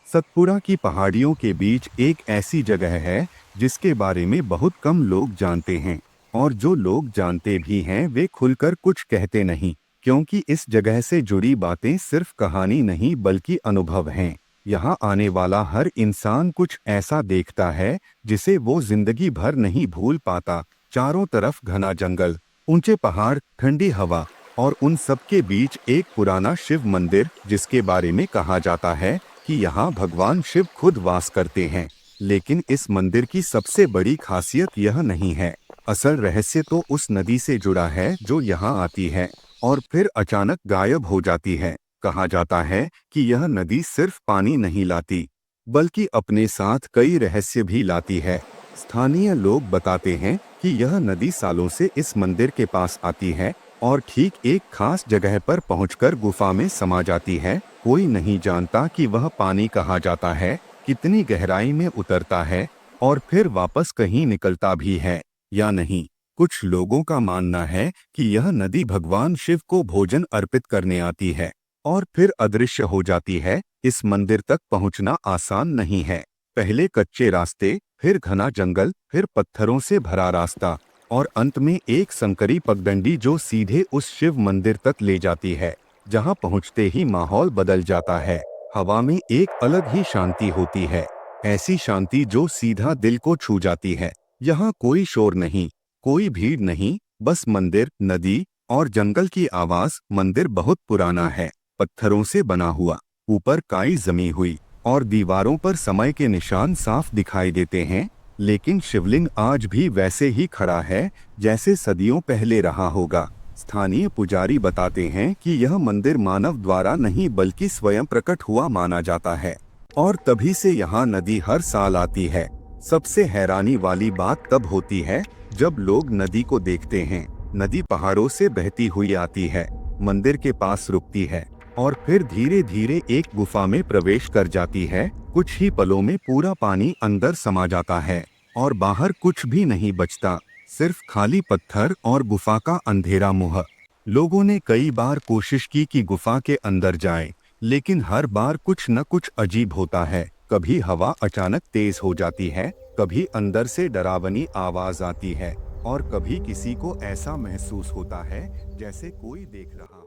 सतपुड़ा की पहाड़ियों के बीच एक ऐसी जगह है जिसके बारे में बहुत कम लोग जानते हैं। और जो लोग जानते भी हैं वे खुलकर कुछ कहते नहीं, क्योंकि इस जगह से जुड़ी बातें सिर्फ कहानी नहीं बल्कि अनुभव हैं। यहाँ आने वाला हर इंसान कुछ ऐसा देखता है जिसे वो जिंदगी भर नहीं भूल पाता। चारों तरफ घना जंगल, ऊंचे पहाड़, ठंडी हवा और उन सब के बीच एक पुराना शिव मंदिर जिसके बारे में कहा जाता है कि यहाँ भगवान शिव खुद वास करते हैं। लेकिन इस मंदिर की सबसे बड़ी खासियत यह नहीं है। असल रहस्य तो उस नदी से जुड़ा है जो यहाँ आती है और फिर अचानक गायब हो जाती है। कहा जाता है कि यह नदी सिर्फ पानी नहीं लाती बल्कि अपने साथ कई रहस्य भी लाती है। स्थानीय लोग बताते हैं कि यह नदी सालों से इस मंदिर के पास आती है और ठीक एक खास जगह पर पहुंचकर गुफा में समा जाती है। कोई नहीं जानता कि वह पानी कहाँ जाता है, कितनी गहराई में उतरता है और फिर वापस कहीं निकलता भी है या नहीं। कुछ लोगों का मानना है कि यह नदी भगवान शिव को भोजन अर्पित करने आती है और फिर अदृश्य हो जाती है। इस मंदिर तक पहुंचना आसान नहीं है। पहले कच्चे रास्ते, फिर घना जंगल, फिर पत्थरों से भरा रास्ता और अंत में एक संकरी पगडंडी जो सीधे उस शिव मंदिर तक ले जाती है। जहां पहुंचते ही माहौल बदल जाता है। हवा में एक अलग ही शांति होती है, ऐसी शांति जो सीधा दिल को छू जाती है। यहाँ कोई शोर नहीं, कोई भीड़ नहीं, बस मंदिर, नदी और जंगल की आवाज। मंदिर बहुत पुराना है, पत्थरों से बना हुआ, ऊपर काई जमी हुई और दीवारों पर समय के निशान साफ दिखाई देते हैं। लेकिन शिवलिंग आज भी वैसे ही खड़ा है जैसे सदियों पहले रहा होगा। स्थानीय पुजारी बताते हैं कि यह मंदिर मानव द्वारा नहीं बल्कि स्वयं प्रकट हुआ माना जाता है और तभी से यहाँ नदी हर साल आती है। सबसे हैरानी वाली बात तब होती है जब लोग नदी को देखते हैं। नदी पहाड़ों से बहती हुई आती है, मंदिर के पास रुकती है और फिर धीरे धीरे एक गुफा में प्रवेश कर जाती है। कुछ ही पलों में पूरा पानी अंदर समा जाता है और बाहर कुछ भी नहीं बचता, सिर्फ खाली पत्थर और गुफा का अंधेरा मुंह। लोगों ने कई बार कोशिश की कि गुफा के अंदर जाएं, लेकिन हर बार कुछ न कुछ अजीब होता है। कभी हवा अचानक तेज हो जाती है, कभी अंदर से डरावनी आवाज आती है और कभी किसी को ऐसा महसूस होता है जैसे कोई देख रहा हो।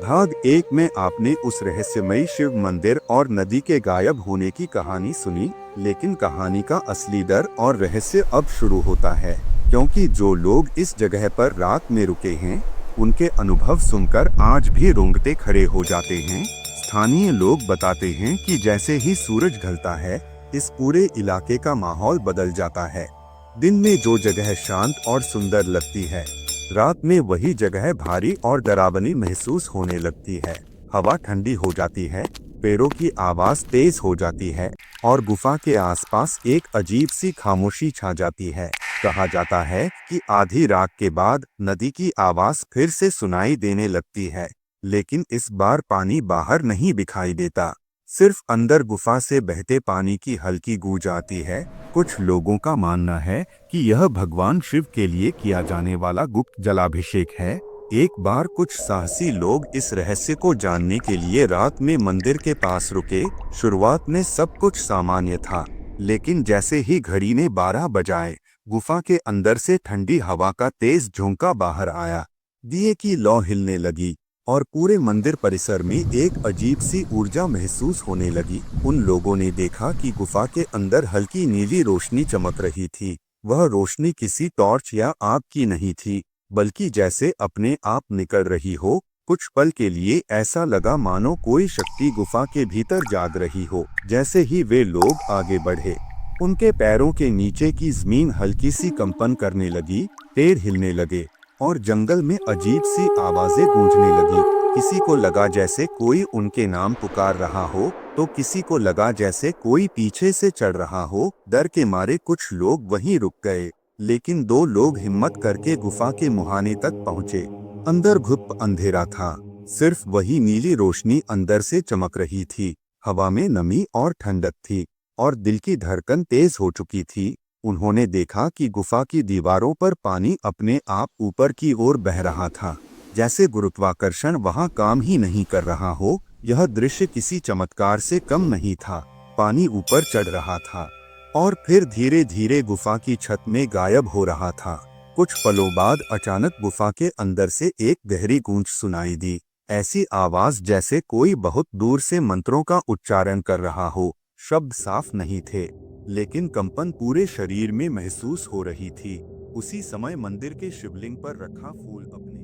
भाग 1 में आपने उस रहस्यमयी शिव मंदिर और नदी के गायब होने की कहानी सुनी, लेकिन कहानी का असली डर और रहस्य अब शुरू होता है, क्योंकि जो लोग इस जगह पर रात में रुके हैं उनके अनुभव सुनकर आज भी रोंगटे खड़े हो जाते हैं। स्थानीय लोग बताते हैं कि जैसे ही सूरज ढलता है इस पूरे इलाके का माहौल बदल जाता है। दिन में जो जगह शांत और सुंदर लगती है, रात में वही जगह भारी और डरावनी महसूस होने लगती है। हवा ठंडी हो जाती है, पेड़ों की आवाज तेज हो जाती है और गुफा के आसपास एक अजीब सी खामोशी छा जाती है। कहा जाता है कि आधी रात के बाद नदी की आवाज फिर से सुनाई देने लगती है, लेकिन इस बार पानी बाहर नहीं दिखाई देता, सिर्फ अंदर गुफा से बहते पानी की हल्की गूंज आती है। कुछ लोगों का मानना है कि यह भगवान शिव के लिए किया जाने वाला गुप्त जलाभिषेक है। एक बार कुछ साहसी लोग इस रहस्य को जानने के लिए रात में मंदिर के पास रुके। शुरुआत में सब कुछ सामान्य था, लेकिन जैसे ही घड़ी ने 12 बजाए, गुफा के अंदर से ठंडी हवा का तेज झोंका बाहर आया। दिए की लौ हिलने लगी और पूरे मंदिर परिसर में एक अजीब सी ऊर्जा महसूस होने लगी। उन लोगों ने देखा कि गुफा के अंदर हल्की नीली रोशनी चमक रही थी। वह रोशनी किसी टॉर्च या आग की नहीं थी, बल्कि जैसे अपने आप निकल रही हो। कुछ पल के लिए ऐसा लगा मानो कोई शक्ति गुफा के भीतर जाग रही हो। जैसे ही वे लोग आगे बढ़े, उनके पैरों के नीचे की जमीन हल्की सी कंपन करने लगी, पेड़ हिलने लगे और जंगल में अजीब सी आवाजें गूंजने लगी। किसी को लगा जैसे कोई उनके नाम पुकार रहा हो, तो किसी को लगा जैसे कोई पीछे से चढ़ रहा हो। डर के मारे कुछ लोग वहीं रुक गए, लेकिन 2 लोग हिम्मत करके गुफा के मुहाने तक पहुंचे। अंदर घुप अंधेरा था, सिर्फ वही नीली रोशनी अंदर से चमक रही थी। हवा में नमी और ठंडक थी और दिल की धड़कन तेज हो चुकी थी। उन्होंने देखा कि गुफा की दीवारों पर पानी अपने आप ऊपर की ओर बह रहा था, जैसे गुरुत्वाकर्षण वहां काम ही नहीं कर रहा हो। यह दृश्य किसी चमत्कार से कम नहीं था। पानी ऊपर चढ़ रहा था और फिर धीरे धीरे गुफा की छत में गायब हो रहा था। कुछ पलों बाद अचानक गुफा के अंदर से एक गहरी गूंज सुनाई दी। ऐसी आवाज जैसे कोई बहुत दूर से मंत्रों का उच्चारण कर रहा हो। शब्द साफ नहीं थे, लेकिन कंपन पूरे शरीर में महसूस हो रही थी। उसी समय मंदिर के शिवलिंग पर रखा फूल अपने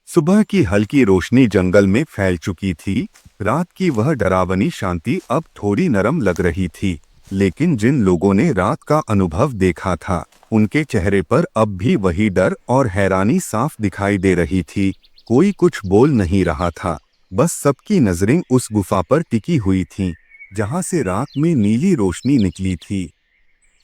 सुबह की हल्की रोशनी जंगल में फैल चुकी थी। रात की वह डरावनी शांति अब थोड़ी नरम लग रही थी, लेकिन जिन लोगों ने रात का अनुभव देखा था, उनके चेहरे पर अब भी वही डर और हैरानी साफ दिखाई दे रही थी। कोई कुछ बोल नहीं रहा था, बस सबकी नजरें उस गुफा पर टिकी हुई थीं, जहां से रात में नीली रोशनी निकली थी।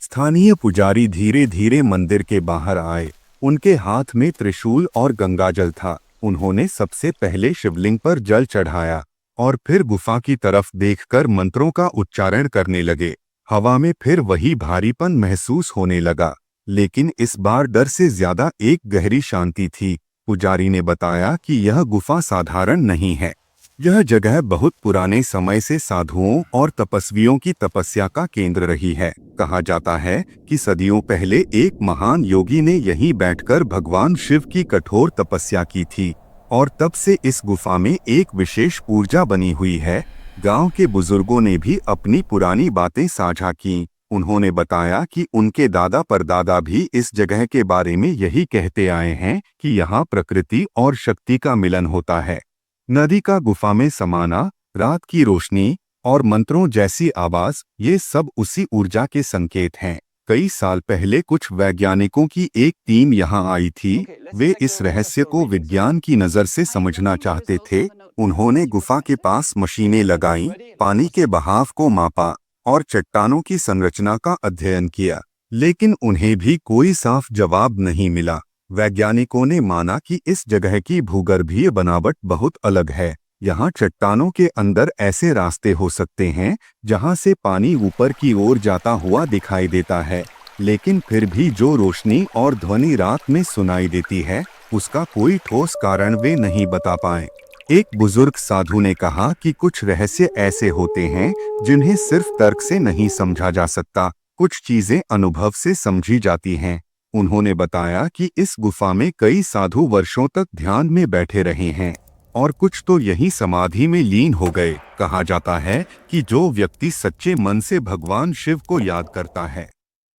स्थानीय पुजारी धीरे धीरे मंदिर के बाहर आए। उनके हाथ में त्रिशूल और गंगाजल था। उन्होंने सबसे पहले शिवलिंग पर जल चढ़ाया और फिर गुफा की तरफ देखकर मंत्रों का उच्चारण करने लगे। हवा में फिर वही भारीपन महसूस होने लगा, लेकिन इस बार डर से ज्यादा एक गहरी शांति थी। पुजारी ने बताया कि यह गुफा साधारण नहीं है। यह जगह बहुत पुराने समय से साधुओं और तपस्वियों की तपस्या का केंद्र रही है। कहा जाता है कि सदियों पहले एक महान योगी ने यहीं बैठकर भगवान शिव की कठोर तपस्या की थी और तब से इस गुफा में एक विशेष ऊर्जा बनी हुई है। गांव के बुजुर्गों ने भी अपनी पुरानी बातें साझा की। उन्होंने बताया कि उनके दादा परदादा भी इस जगह के बारे में यही कहते आए हैं कि यहाँ प्रकृति और शक्ति का मिलन होता है। नदी का गुफा में समाना, रात की रोशनी और मंत्रों जैसी आवाज, ये सब उसी ऊर्जा के संकेत हैं। कई साल पहले कुछ वैज्ञानिकों की एक टीम यहाँ आई थी। वे इस रहस्य को विज्ञान की नज़र से समझना चाहते थे। उन्होंने गुफा के पास मशीनें लगाईं, पानी के बहाव को मापा और चट्टानों की संरचना का अध्ययन किया, लेकिन उन्हें भी कोई साफ जवाब नहीं मिला। वैज्ञानिकों ने माना कि इस जगह की भूगर्भीय बनावट बहुत अलग है। यहाँ चट्टानों के अंदर ऐसे रास्ते हो सकते हैं जहाँ से पानी ऊपर की ओर जाता हुआ दिखाई देता है, लेकिन फिर भी जो रोशनी और ध्वनि रात में सुनाई देती है, उसका कोई ठोस कारण वे नहीं बता पाए। एक बुजुर्ग साधु ने कहा कि कुछ रहस्य ऐसे होते हैं जिन्हें सिर्फ तर्क से नहीं समझा जा सकता, कुछ चीजें अनुभव से समझी जाती हैं। उन्होंने बताया कि इस गुफा में कई साधु वर्षों तक ध्यान में बैठे रहे हैं और कुछ तो यही समाधि में लीन हो गए। कहा जाता है कि जो व्यक्ति सच्चे मन से भगवान शिव को याद करता है,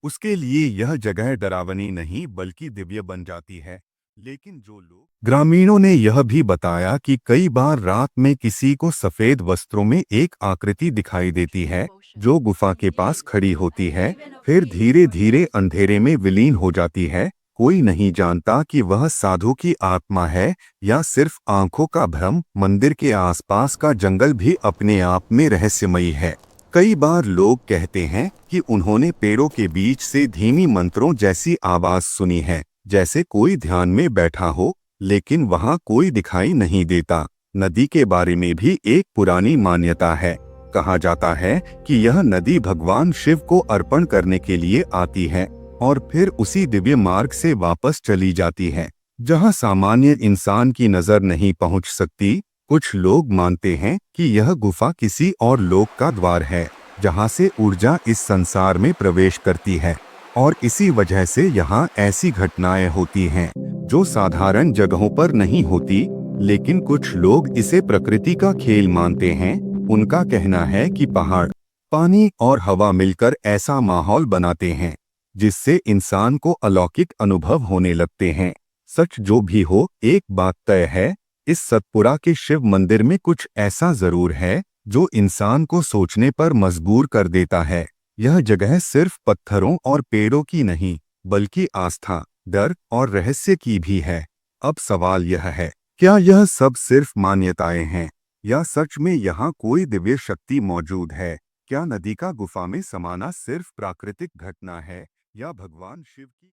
उसके लिए यह जगह डरावनी नहीं बल्कि दिव्य बन जाती है। लेकिन जो लोग ग्रामीणों ने यह भी बताया कि कई बार रात में किसी को सफेद वस्त्रों में एक आकृति दिखाई देती है जो गुफा के पास खड़ी होती है, फिर धीरे धीरे अंधेरे में विलीन हो जाती है। कोई नहीं जानता कि वह साधु की आत्मा है या सिर्फ आंखों का भ्रम। मंदिर के आसपास का जंगल भी अपने आप में रहस्यमयी है। कई बार लोग कहते हैं कि उन्होंने पेड़ों के बीच से धीमी मंत्रों जैसी आवाज सुनी है, जैसे कोई ध्यान में बैठा हो, लेकिन वहां कोई दिखाई नहीं देता। नदी के बारे में भी एक पुरानी मान्यता है। कहा जाता है कि यह नदी भगवान शिव को अर्पण करने के लिए आती है और फिर उसी दिव्य मार्ग से वापस चली जाती है, जहां सामान्य इंसान की नजर नहीं पहुंच सकती। कुछ लोग मानते हैं कि यह गुफा किसी और लोक का द्वार है, जहां से ऊर्जा इस संसार में प्रवेश करती है, और इसी वजह से यहाँ ऐसी घटनाएं होती हैं जो साधारण जगहों पर नहीं होती। लेकिन कुछ लोग इसे प्रकृति का खेल मानते हैं। उनका कहना है कि पहाड़, पानी और हवा मिलकर ऐसा माहौल बनाते हैं जिससे इंसान को अलौकिक अनुभव होने लगते हैं। सच जो भी हो, एक बात तय है, इस सतपुरा के शिव मंदिर में कुछ ऐसा जरूर है जो इंसान को सोचने पर मजबूर कर देता है। यह जगह सिर्फ पत्थरों और पेड़ों की नहीं, बल्कि आस्था, डर और रहस्य की भी है। अब सवाल यह है, क्या यह सब सिर्फ मान्यताएं हैं या सच में यहाँ कोई दिव्य शक्ति मौजूद है? क्या नदी का गुफा में समाना सिर्फ प्राकृतिक घटना है या भगवान शिव की